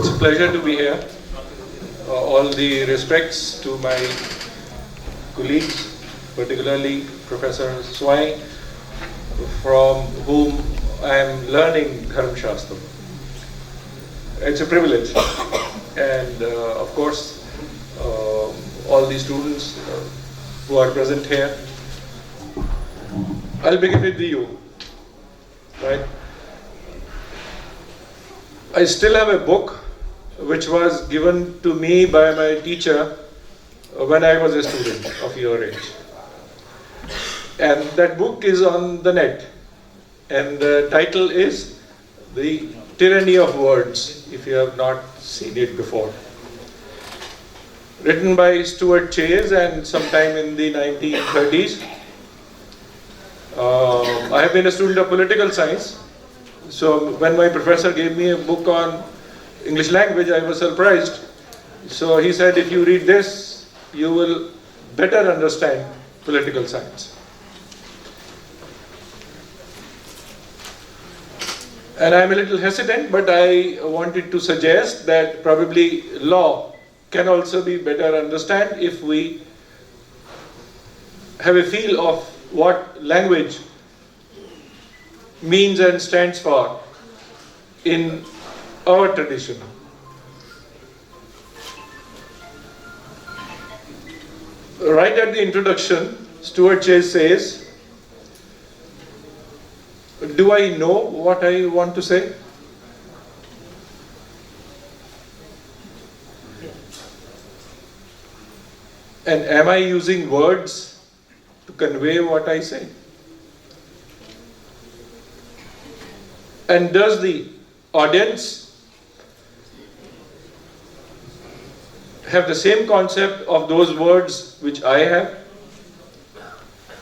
It's a pleasure to be here. All the respects to my colleagues, particularly Professor Swai, from whom I am learning Dharma Shastra. It's a privilege. And of course, all the students who are present here. I'll begin with you. Right? I still have a book which was given to me by my teacher when I was a student of your age. And that book is on the net. And the title is The Tyranny of Words, if you have not seen it before. Written by Stuart Chase and sometime in the 1930s. I have been a student of political science. So when my professor gave me a book on English language, I was surprised. So he said, if you read this, you will better understand political science. And I'm a little hesitant, but I wanted to suggest that probably law can also be better understood if we have a feel of what language means and stands for in our tradition. Right at the introduction, Stuart Chase says, do I know what I want to say? And am I using words to convey what I say? And does the audience have the same concept of those words which I have?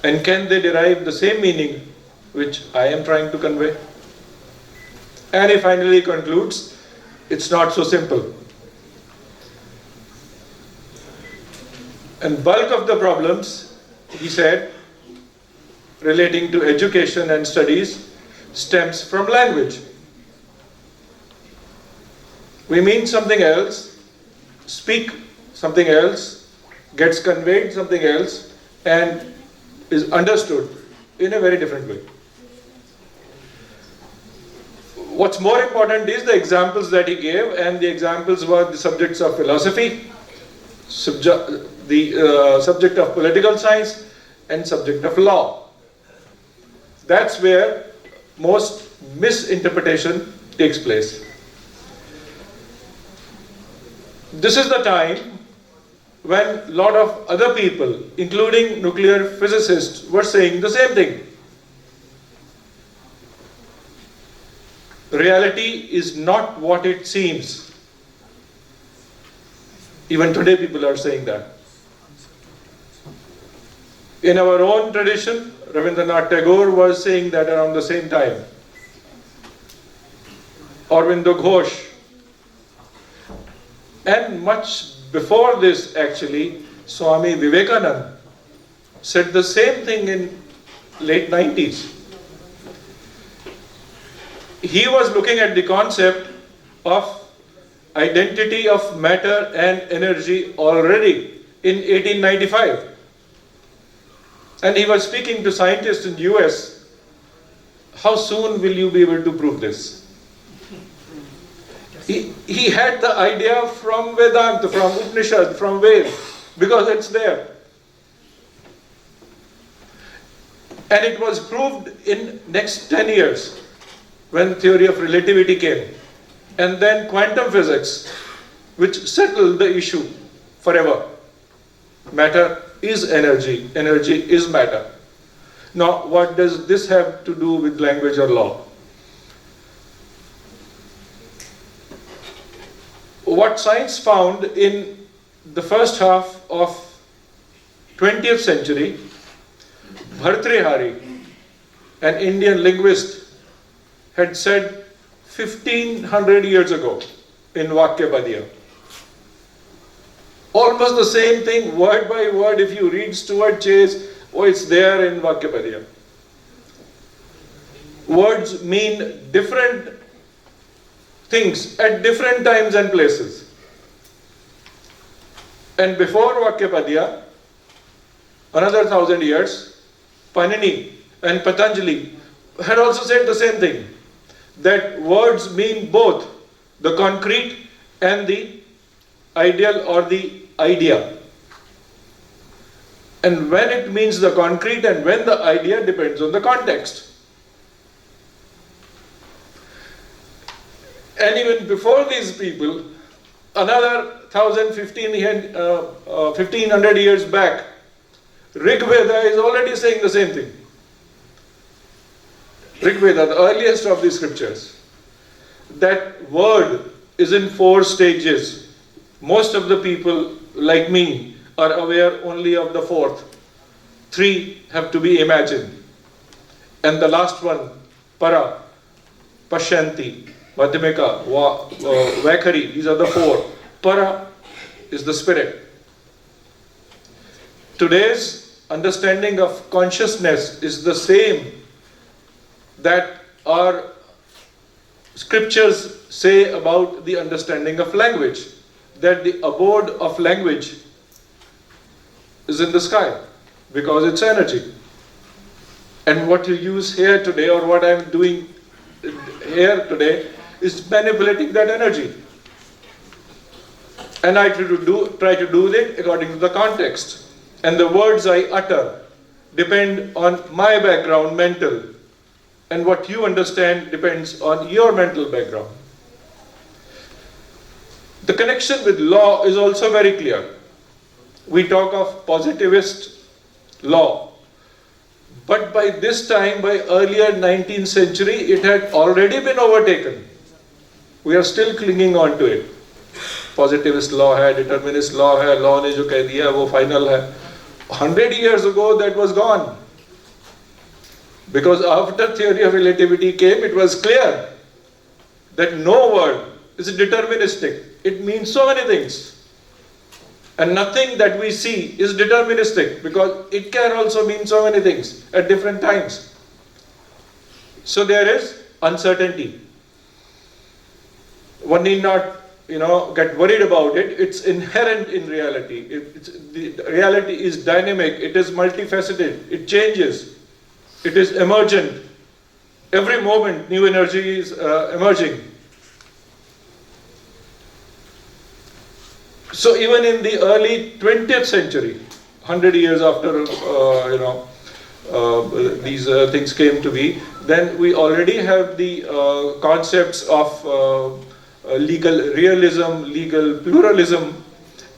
And can they derive the same meaning which I am trying to convey? And he finally concludes, it's not so simple. And bulk of the problems, he said, relating to education and studies, stems from language. We mean something else, speak something else, gets conveyed something else, and is understood in a very different way. What's more important is the examples that he gave, and the examples were the subjects of philosophy, the subject of political science, and subject of law. That's where most misinterpretation takes place. This is the time when a lot of other people, including nuclear physicists, were saying the same thing. Reality is not what it seems. Even today people are saying that. In our own tradition, Rabindranath Tagore was saying that around the same time. Aurobindo Ghosh. And much before this, actually, Swami Vivekananda said the same thing in late 90s. He was looking at the concept of identity of matter and energy already in 1895. And he was speaking to scientists in the US, how soon will you be able to prove this? He had the idea from Vedanta, from Upanishad, from Ved, because it's there. And it was proved in next 10 years when theory of relativity came. And then quantum physics, which settled the issue forever. Matter is energy, energy is matter. Now, what does this have to do with language or law? What science found in the first half of 20th century, Bhartrihari, an Indian linguist, had said 1500 years ago in Vakyabhadya. Almost the same thing, word by word, if you read Stuart Chase, it's there in Vakyabhadya. Words mean different things at different times and places. And before Vakyapadya, another 1,000 years, Panini and Patanjali had also said the same thing, that words mean both the concrete and the ideal or the idea. And when it means the concrete and when the idea depends on the context. And even before these people, another 1,500 years back, Rig Veda is already saying the same thing. Rig Veda, the earliest of the scriptures, that word is in 4 stages. Most of the people, like me, are aware only of the 4th. 3 have to be imagined. And the last one, Para, Pashyanti, Madhyamika, Vaikhari, these are the 4. Para is the spirit. Today's understanding of consciousness is the same that our scriptures say about the understanding of language, that the abode of language is in the sky because it's energy. And what you use here today, or what I'm doing here today, is manipulating that energy. And I try to do it according to the context. And the words I utter depend on my background, mental. And what you understand depends on your mental background. The connection with law is also very clear. We talk of positivist law. But by this time, by earlier 19th century, it had already been overtaken. We are still clinging on to it. Positivist law hai, determinist law hai, law ne jo keh diya wo final hai. 100 years ago that was gone. Because after theory of relativity came, it was clear that no word is deterministic. It means so many things. And nothing that we see is deterministic, because it can also mean so many things at different times. So there is uncertainty. One need not, get worried about it. It's inherent in reality. The reality is dynamic. It is multifaceted. It changes. It is emergent. Every moment, new energy is emerging. So even in the early 20th century, 100 years after these things came to be, then we already have the concepts of legal realism, legal pluralism,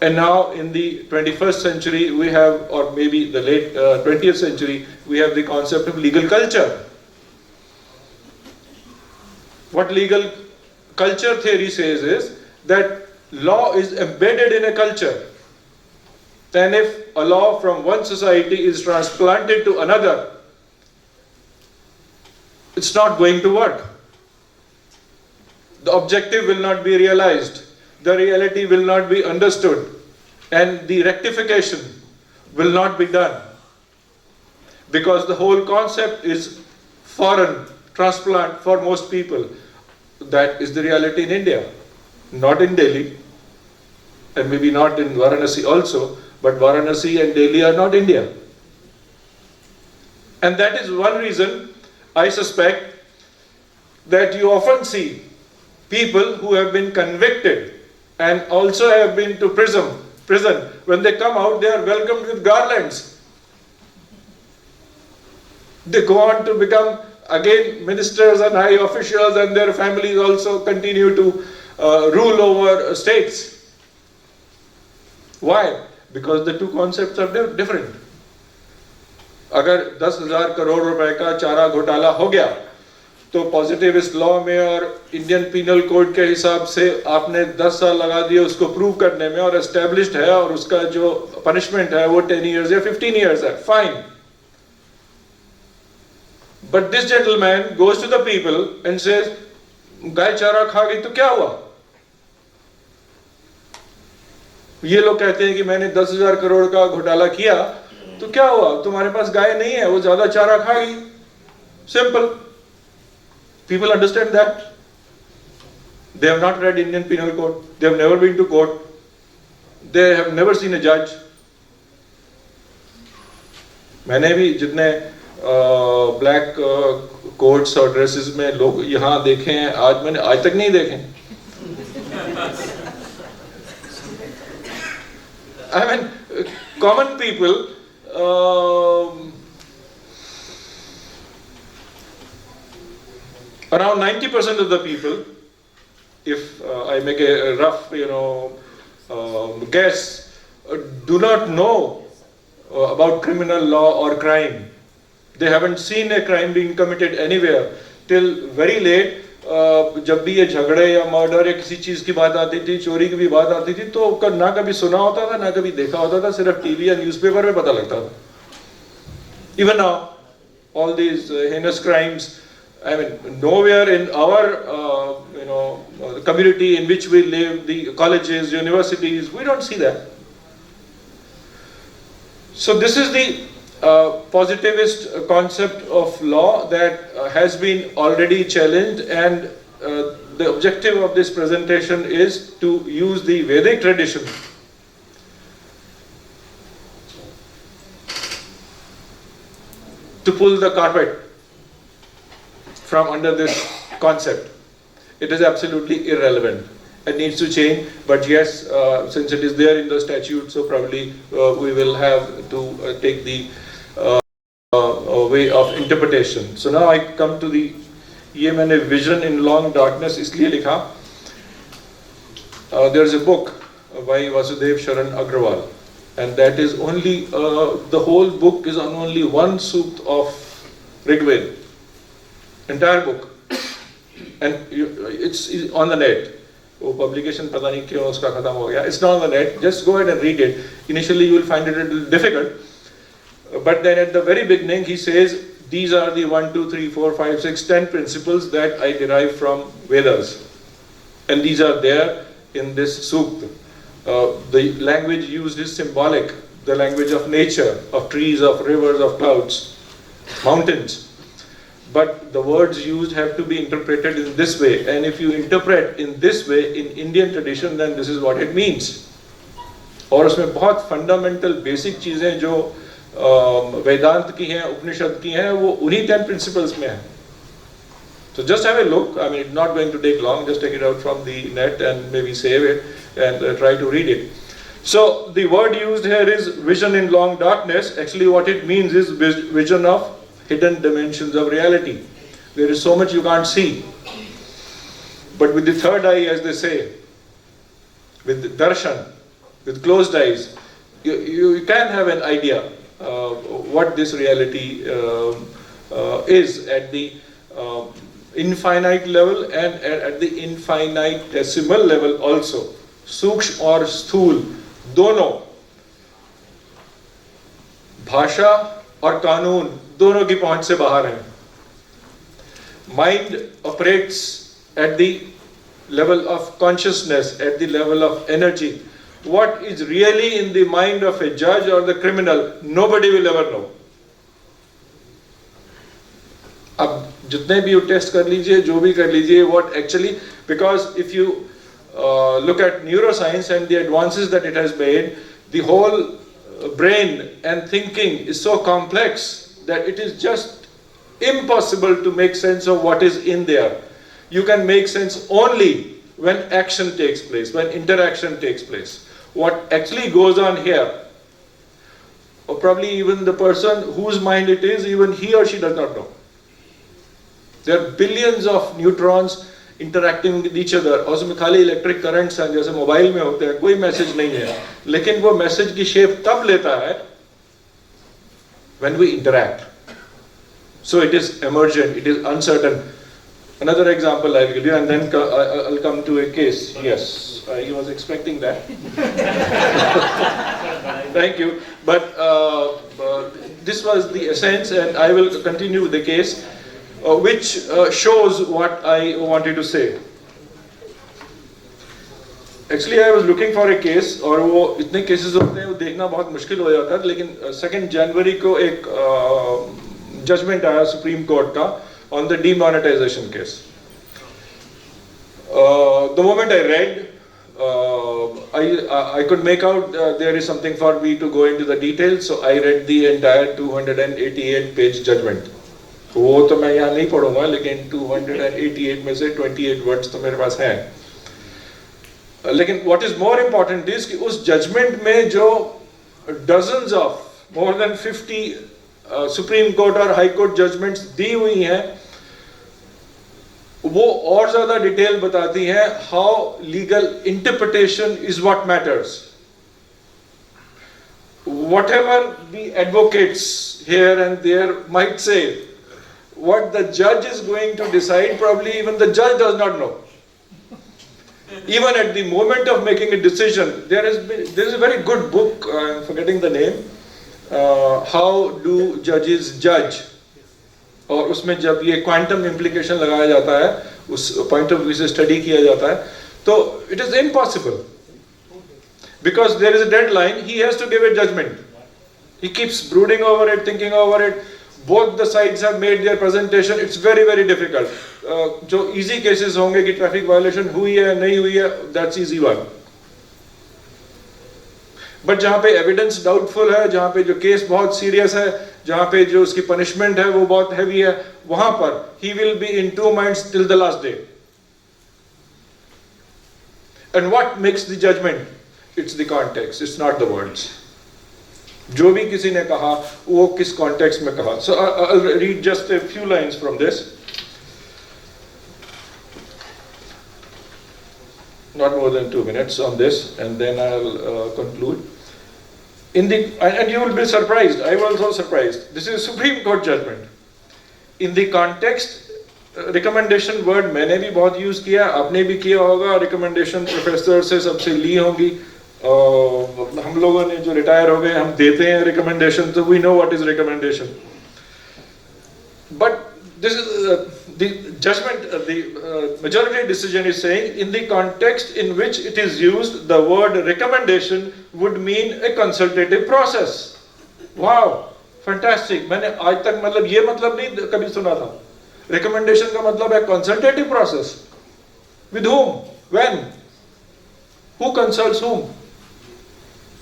and now in the 21st century we have, or maybe the late 20th century, we have the concept of legal culture. What legal culture theory says is that law is embedded in a culture. Then if a law from one society is transplanted to another, it's not going to work. The objective will not be realized. The reality will not be understood. And the rectification will not be done. Because the whole concept is foreign, transplant for most people. That is the reality in India. Not in Delhi. And maybe not in Varanasi also, but Varanasi and Delhi are not India. And that is one reason I suspect that you often see people who have been convicted and also have been to prison. When they come out, they are welcomed with garlands. They go on to become again ministers and high officials, and their families also continue to rule over states. Why? Because the two concepts are different. अगर 10,000 करोड़ रुपए का चारा घोटाला हो गया, तो positivist law में और इंडियन पीनल कोड के हिसाब से आपने 10 साल लगा दिए उसको प्रूव करने में, और एस्टेब्लिश्ड है, और उसका जो पनिशमेंट है वो 10 years या 15 years है, fine. But this gentleman goes to the people and says, गाय चारा खा गई तो क्या हुआ? ये लोग कहते हैं कि मैंने 10,000 करोड़ का घोटाला किया, तो क्या हुआ? तुम्हारे पास गाय नहीं है, वो ज्यादा चारा खाएगी. Simple. People understand that. They have not read Indian Penal Code. They have never been to court. They have never seen a judge. मैंने भी जितने ब्लैक कोट्स और ड्रेसेस में लोग यहाँ देखे हैं, मैंने आज तक नहीं देखे. I mean, common people, around 90% of the people, if I make a rough, guess, do not know about criminal law or crime. They haven't seen a crime being committed anywhere till very late. जब भी ये झगड़े या murder या किसी चीज की बात आती थी, चोरी की भी बात आती थी, तो ना कभी सुना होता था, ना कभी देखा होता था, सिर्फ टीवी या न्यूज़पेपर में पता लगता था. Even now, all these heinous crimes, I mean, nowhere in our community in which we live, the colleges, universities, we don't see that. So this is the positivist concept of law that has been already challenged, and the objective of this presentation is to use the Vedic tradition to pull the carpet from under this concept. It is absolutely irrelevant. It needs to change, but yes, since it is there in the statute, so probably we will have to take the way of interpretation. So now I come to the, ये मैंने vision in long darkness इसलिए लिखा. There is a book by Vasudev Sharan Agrawal, and that is only, the whole book is on only one sukt of Rigved, entire book, and it's on the net. वो publication पता नहीं क्यों उसका खत्म हो गया. It's not on the net. Just go ahead and read it. Initially you will find it a little difficult, but then at the very beginning he says, these are the 1, 2, 3, 4, 5, 6, 10 principles that I derive from Vedas, and these are there in this sukt. The language used is symbolic, the language of nature, of trees, of rivers, of clouds, mountains. But the words used have to be interpreted in this way, and if you interpret in this way in Indian tradition, then this is what it means. और उसमें बहुत fundamental basic चीजें जो वेदांत की हैं, उपनिषद की हैं, वो उन्हीं 10 principles में हैं. So just have a look. I mean, it's not going to take long. Just take it out from the net and maybe save it and try to read it. So the word used here is vision in long darkness. Actually what it means is vision of hidden dimensions of reality. There is so much you can't see. But with the third eye, as they say, with the darshan, with closed eyes, you can have an idea what this reality is at the infinite level and at the infinitesimal level also. Sukshma or sthul, दोनों, भाषा और कानून दोनों की पहुंच से बाहर हैं. Mind operates at the level of consciousness, at the level of energy. What is really in the mind of a judge or the criminal, nobody will ever know. अब जितने भी टेस्ट कर लीजिए, जो भी कर लीजिए, what actually, because if you look at neuroscience and the advances that it has made, the whole brain and thinking is so complex that it is just impossible to make sense of what is in there. You can make sense only when action takes place, when interaction takes place. What actually goes on here, or probably even the person whose mind it is, even he or she does not know. There are billions of neutrons interacting with each other. और उसमें खाली electric currents हैं जैसे mobile में होते हैं, कोई message नहीं है, लेकिन वो मैसेज की शेप तब लेता है when we interact. So it is emergent, it is uncertain. Another example I will give you, and then I'll come to a case. Yes, I was expecting that. Thank you. But this was the essence, and I will continue with the case, which shows what I wanted to say. Actually, I was looking for a case, और वो इतने cases होते हैं वो देखना बहुत मुश्किल हो जाता है, लेकिन 2 जनवरी को एक judgment आया सुप्रीम कोर्ट का on the demonetization case. The moment I read, I could make out there is something for me to go into the details, so I read the entire 288 page judgment. वो तो मैं यहाँ नहीं पढ़ूंगा, लेकिन 288 में से 28 words तो मेरे पास हैं. लेकिन what is more important is कि उस judgment में जो dozens of more than 50 Supreme Court और High Court judgments दी हुई हैं, वो और ज़्यादा डिटेल बताती हैं how legal interpretation is what matters. Whatever the advocates here and there might say, what the judge is going to decide, probably even the judge does not know. Even at the moment of making a decision, there is a very good book, I'm forgetting the name, How Do Judges Judge? और उसमें जब ये quantum implication लगाया जाता है, उस point of view से study किया जाता है, तो it is impossible because there is a deadline. He has to give a judgment. He keeps brooding over it, thinking over it. Both the sides have made their presentation. It's very very difficult. जो easy cases होंगे कि traffic violation हुई है नहीं हुई है, that's easy one. But जहाँ पे एविडेंस डाउटफुल है, जहाँ पे जो केस बहुत सीरियस है, जहाँ पे जो उसकी पनिशमेंट है वो बहुत हैवी है, वहां पर he will be in two minds till the last day. And what makes the judgment? It's the context, it's not the words. जो भी किसी ने कहा वो किस कॉन्टेक्स्ट में कहा. So I will read just a few lines from this. Not more than 2 minutes on this, and then I'll conclude. And you will be surprised, I was also surprised. This is a Supreme Court judgment. In the context, recommendation word मैंने भी बहुत use किया, आपने भी किया होगा. Recommendation professor से सबसे ली होंगी. हम लोगों ने जो retire हो गए, हम देते हैं recommendation, so we know what is recommendation. But this is the judgment, the majority decision is saying, in the context in which it is used, the word recommendation would mean a consultative process. Wow, fantastic. मैंने आज तक मतलब ये मतलब नहीं कभी सुना था. Recommendation का मतलब है consultative process. With whom? When? Who consults whom?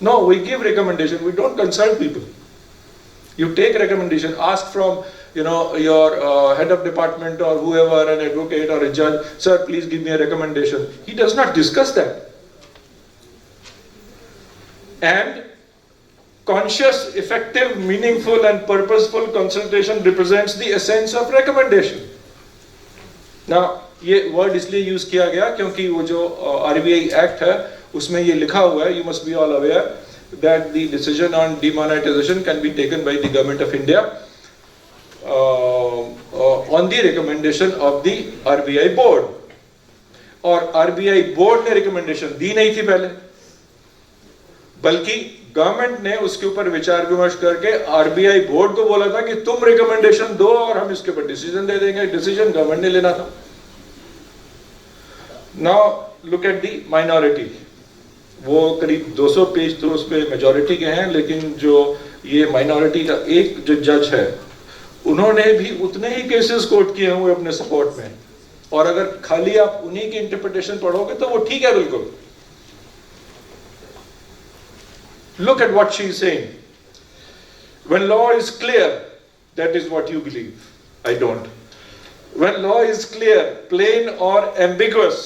No, we give recommendation. We don't consult people. You take recommendation, ask from your head of department or whoever, an advocate or a judge, sir, please give me a recommendation. He does not discuss that. And conscious, effective, meaningful and purposeful consultation represents the essence of recommendation. Now, ये word इसलिए use किया गया क्योंकि वो जो RBI Act है, उसमें ये लिखा हुआ है, you must be all aware that the decision on demonetization can be taken by the government of India on the recommendation of the RBI board. और RBI board ने recommendation दी नहीं थी पहले, बल्कि गवर्नमेंट ने उसके ऊपर विचार विमर्श करके RBI बोर्ड को बोला था कि तुम रिकमेंडेशन दो और हम इसके ऊपर डिसीजन दे देंगे. डिसीजन गवर्नमेंट ने लेना था. Now look at the minority. वो करीब 200 पेज तो उस पे मेजॉरिटी के हैं, लेकिन जो ये माइनॉरिटी का एक जो जज है, उन्होंने भी उतने ही केसेस कोट किए हुए अपने सपोर्ट में. और अगर खाली आप उन्हीं की इंटरप्रिटेशन पढ़ोगे तो वो ठीक है बिल्कुल. Look at what she is saying. When law is clear, that is what you believe. I don't. When law is clear, plain or ambiguous,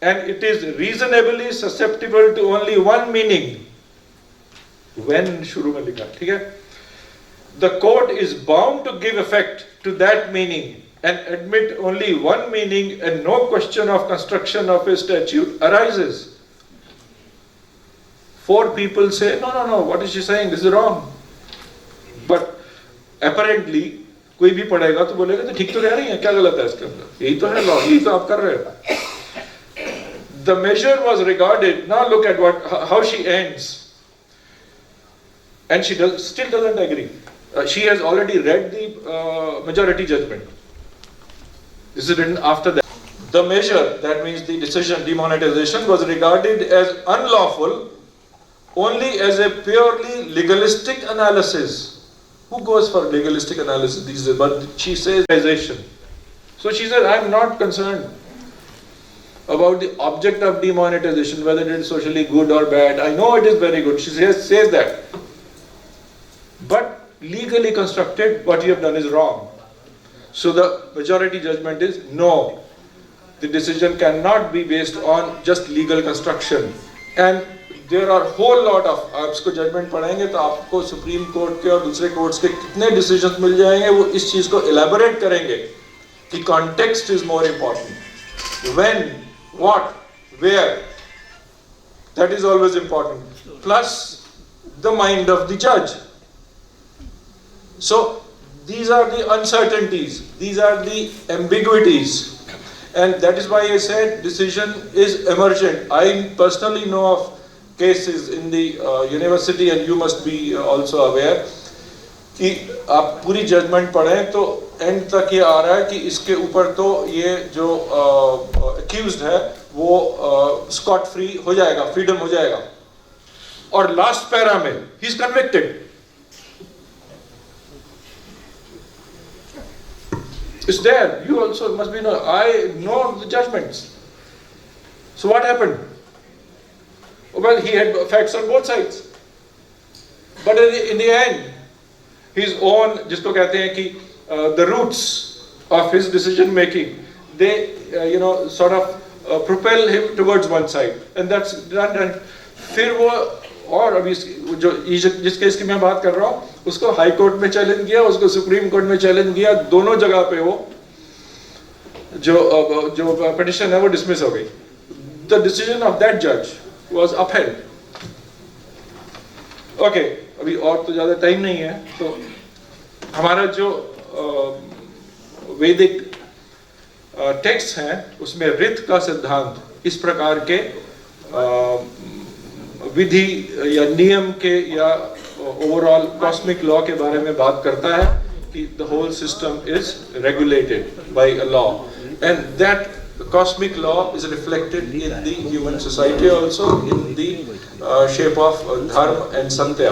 and it is reasonably susceptible to only one meaning. When शुरू में लिखा, ठीक है? The court is bound to give effect to that meaning and admit only one meaning, and no question of construction of a statute arises. 4 people say, no, what is she saying? This is wrong. But apparently, कोई भी पढ़ेगा तो बोलेगा तो ठीक तो कह रही है, क्या गलत है इसके अंदर? यही तो है लॉ, यही तो आप कर रहे हो. The measure was regarded. Now look at how she ends, and she still doesn't agree. She has already read the majority judgment. This is written after that. The measure, that means the decision demonetization, was regarded as unlawful only as a purely legalistic analysis. Who goes for legalistic analysis these days? But she says, so she said, I'm not concerned. about the object of demonetization, whether it is socially good or bad. I know it is very good. She says that. But legally constructed, what you have done is wrong. So the majority judgment is no. The decision cannot be based on just legal construction. And there are whole lot of, आप इसको judgment पढ़ेंगे तो आपको supreme court के और दूसरे courts के कितने decisions मिल जाएंगे, वो इस चीज को elaborate करेंगे कि context is more important. When, what, where, that is always important. Plus the mind of the judge. So these are the uncertainties, these are the ambiguities. And that is why I said decision is emergent. I personally know of cases in the university, and you must be also aware, कि आप पूरी judgement पढ़ें तो and तक ये आ रहा है कि इसके ऊपर तो ये जो accused है वो स्कॉट फ्री हो जाएगा, फ्रीडम हो जाएगा, और लास्ट पैरा में he is convicted. It's there. You also must be know. I know the judgments. So what happened? Well, he had facts on both sides. But in the end, his own, जिसको कहते हैं कि the roots of his decision making, they sort of propel him towards one side, and that's done. And फिर वो और अभी जो जिस केस की मैं बात कर रहा हूँ उसको हाई कोर्ट में चैलेंज किया, उसको सुप्रीम कोर्ट में चैलेंज किया, दोनों जगह पे वो जो पिटिशन है वो डिसमिस हो गई. द डिसीजन ऑफ दैट जज वाज अपहेल्ड. ओके, अभी और तो ज्यादा टाइम नहीं है, तो हमारा जो वैदिक टेक्स्ट है उसमें रित का सिद्धांत इस प्रकार के विधि या नियम के या ओवरऑल कॉस्मिक लॉ के बारे में बात करता है कि the whole system is regulated by a law, and that cosmic law is reflected in the human society also in the shape of dharma and satya.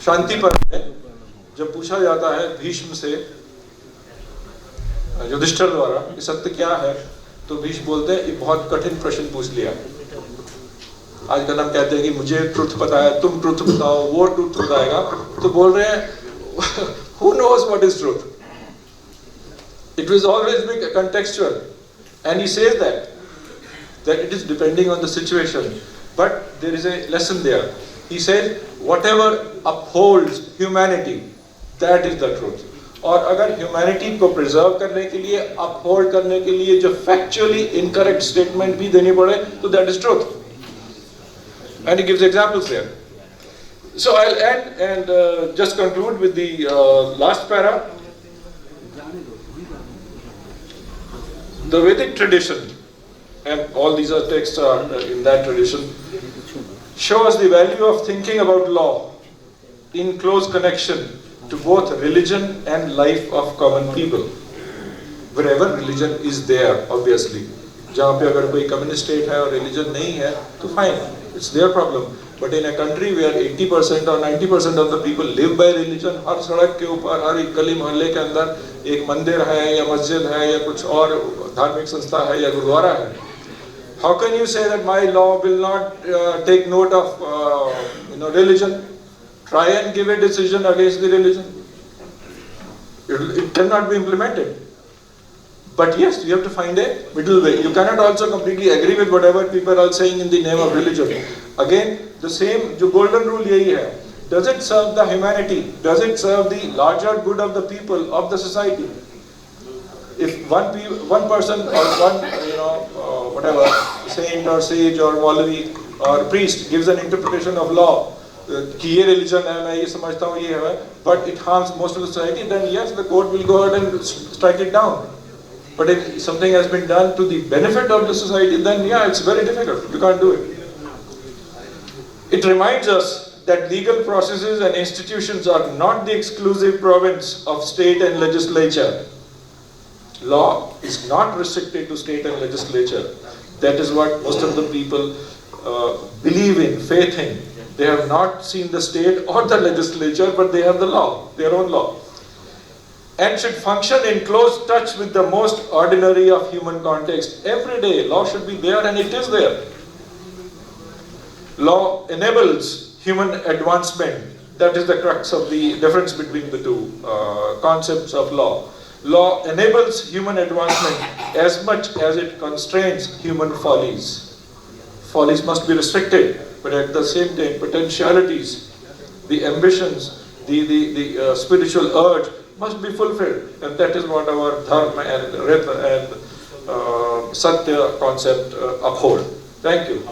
शांति पर्व में जब पूछा जाता है भीष्म से युधिष्ठिर द्वारा कि सत्य क्या है, तो भीष्म बोलते हैं ये बहुत कठिन प्रश्न पूछ लिया. आजकल हम कहते हैं कि मुझे ट्रुथ पता है, तुम ट्रुथ बताओ, वो ट्रुथ बताएगा. तो बोल रहे हैं who knows what is truth? It will always be contextual, and he says that it is depending on the situation, but there is a lesson there. He says whatever upholds humanity, that is the truth. और अगर humanity को preserve करने के लिए, uphold करने के लिए जो factually incorrect statement भी देनी पड़े, तो that is truth. And he gives examples there. So I'll end and just conclude with the last para. The Vedic tradition, and all these texts are in that tradition, show us the value of thinking about law in close connection to both religion and life of common people. Wherever religion is there, obviously. जहाँ पे अगर कोई communist state है और religion नहीं है, तो fine, it's their problem. But in a country where 80% or 90% of the people live by religion, हर सड़क के ऊपर, हर एक गली मोहल्ले के अंदर एक मंदिर है या मस्जिद है या कुछ और धार्मिक संस्था है या गुरुद्वारा है. How can you say that my law will not take note of religion? Try and give a decision against the religion. It cannot be implemented. But yes, you have to find a middle way. You cannot also completely agree with whatever people are saying in the name of religion. Again, the same, the golden rule yahi hai. Does it serve the humanity? Does it serve the larger good of the people, of the society? If one person or one, whatever, saint or sage or Maulavi or priest gives an interpretation of law, कि ये religion है, मैं ये समझता हूँ ये है, but it harms most of the society, then yes, the court will go ahead and strike it down. But if something has been done to the benefit of the society, then yeah, it's very difficult. You can't do it. It reminds us that legal processes and institutions are not the exclusive province of state and legislature. Law is not restricted to state and legislature. That is what most of the people believe in, faith in. They have not seen the state or the legislature, but they have the law, their own law. and should function in close touch with the most ordinary of human context. Every day, law should be there, and it is there. Law enables human advancement. That is the crux of the difference between the two concepts of law. Law enables human advancement as much as it constrains human follies. Follies must be restricted, but at the same time, potentialities, the ambitions, the spiritual urge must be fulfilled, and that is what our dharma and rhythm and satya concept uphold. Thank you.